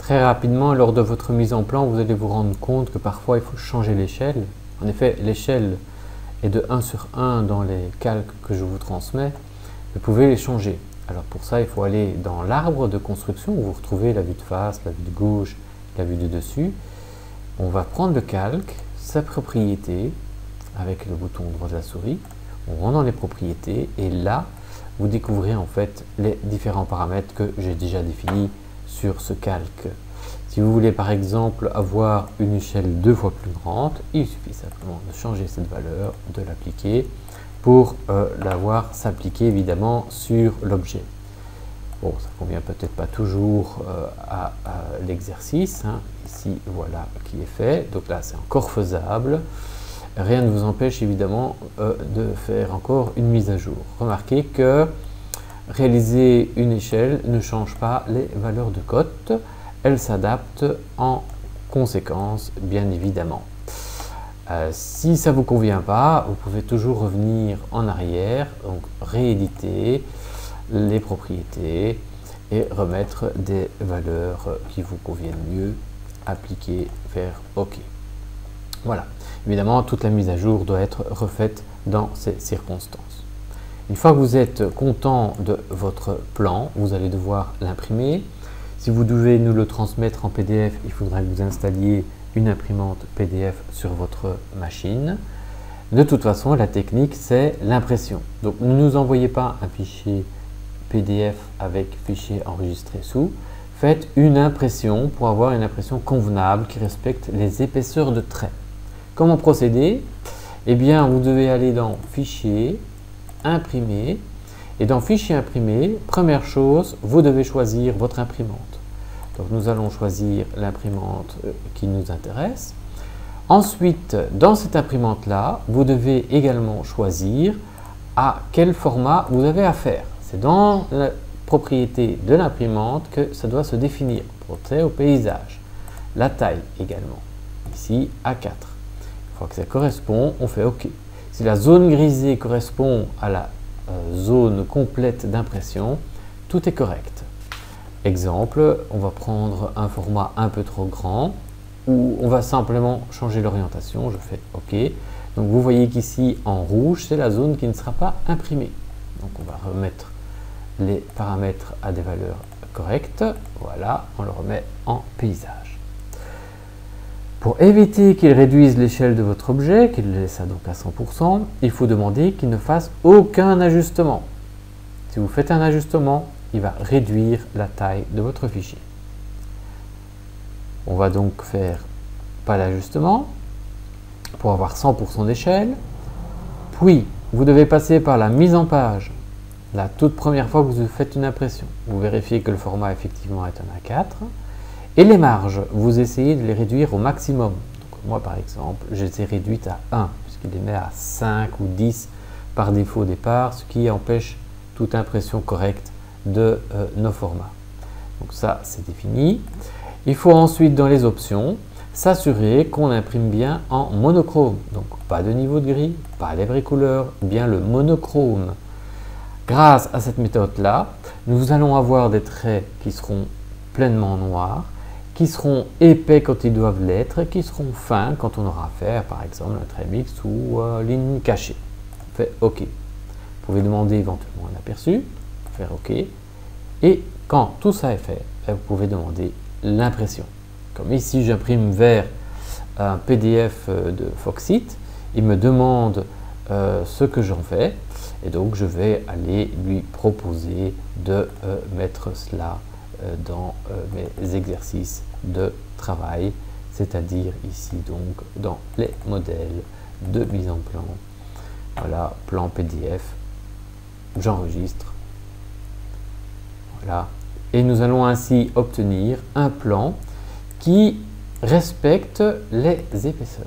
Très rapidement, lors de votre mise en plan, vous allez vous rendre compte que parfois il faut changer l'échelle. En effet, l'échelle est de 1 sur 1 dans les calques que je vous transmets. Vous pouvez les changer. Alors pour ça, il faut aller dans l'arbre de construction où vous retrouvez la vue de face, la vue de gauche, la vue de dessus. On va prendre le calque, sa propriété, avec le bouton droit de la souris. On rentre dans les propriétés et là, vous découvrez en fait les différents paramètres que j'ai déjà définis sur ce calque. Si vous voulez par exemple avoir une échelle 2 fois plus grande, il suffit simplement de changer cette valeur, de l'appliquer pour la voir s'appliquer évidemment sur l'objet. Bon, ça convient peut-être pas toujours à l'exercice. Hein. Ici, voilà qui est fait. Donc là, c'est encore faisable. Rien ne vous empêche évidemment de faire encore une mise à jour. Remarquez que réaliser une échelle ne change pas les valeurs de cote. Elle s'adapte en conséquence, bien évidemment. Si ça ne vous convient pas, vous pouvez toujours revenir en arrière, donc rééditer les propriétés et remettre des valeurs qui vous conviennent mieux, appliquer, faire OK. Voilà. Évidemment, toute la mise à jour doit être refaite dans ces circonstances. Une fois que vous êtes content de votre plan, vous allez devoir l'imprimer. Si vous devez nous le transmettre en PDF, il faudra que vous installiez une imprimante PDF sur votre machine. De toute façon, la technique, c'est l'impression. Donc, ne nous envoyez pas un fichier PDF avec fichier enregistré sous. Faites une impression pour avoir une impression convenable qui respecte les épaisseurs de traits. Comment procéder? Eh bien, vous devez aller dans Fichier, Imprimer. Et dans Fichier imprimé, première chose, vous devez choisir votre imprimante. Donc, nous allons choisir l'imprimante qui nous intéresse. Ensuite, dans cette imprimante-là, vous devez également choisir à quel format vous avez affaire. C'est dans la propriété de l'imprimante que ça doit se définir. Portrait au paysage. La taille également. Ici, A4. Une fois que ça correspond, on fait OK. Si la zone grisée correspond à la zone complète d'impression, tout est correct. Exemple, on va prendre un format un peu trop grand ou on va simplement changer l'orientation. Je fais OK. Donc vous voyez qu'ici en rouge, c'est la zone qui ne sera pas imprimée. Donc on va remettre les paramètres à des valeurs correctes. Voilà, on le remet en paysage. Pour éviter qu'il réduise l'échelle de votre objet, qu'il le laisse donc à 100%, il faut demander qu'il ne fasse aucun ajustement. Si vous faites un ajustement, il va réduire la taille de votre fichier. On va donc faire pas d'ajustement pour avoir 100% d'échelle. Puis, vous devez passer par la mise en page. La toute première fois que vous faites une impression, vous vérifiez que le format effectivement est un A4. Et les marges, vous essayez de les réduire au maximum. Donc, moi, par exemple, je les ai réduites à 1, puisqu'il les met à 5 ou 10 par défaut au départ, ce qui empêche toute impression correcte de nos formats. Donc ça, c'est défini. Il faut ensuite, dans les options, s'assurer qu'on imprime bien en monochrome. Donc, pas de niveau de gris, pas les vraies couleurs, bien le monochrome. Grâce à cette méthode-là, nous allons avoir des traits qui seront pleinement noirs, qui seront épais quand ils doivent l'être, qui seront fins quand on aura affaire, par exemple, un trait mixte ou ligne cachée. On fait OK. Vous pouvez demander éventuellement un aperçu, faire OK. Et quand tout ça est fait, vous pouvez demander l'impression. Comme ici, j'imprime vers un PDF de Foxit, il me demande ce que j'en fais, et donc je vais aller lui proposer de mettre cela dans mes exercices de travail, c'est-à-dire ici donc dans les modèles de mise en plan. Voilà, plan PDF, j'enregistre. Voilà, et nous allons ainsi obtenir un plan qui respecte les épaisseurs.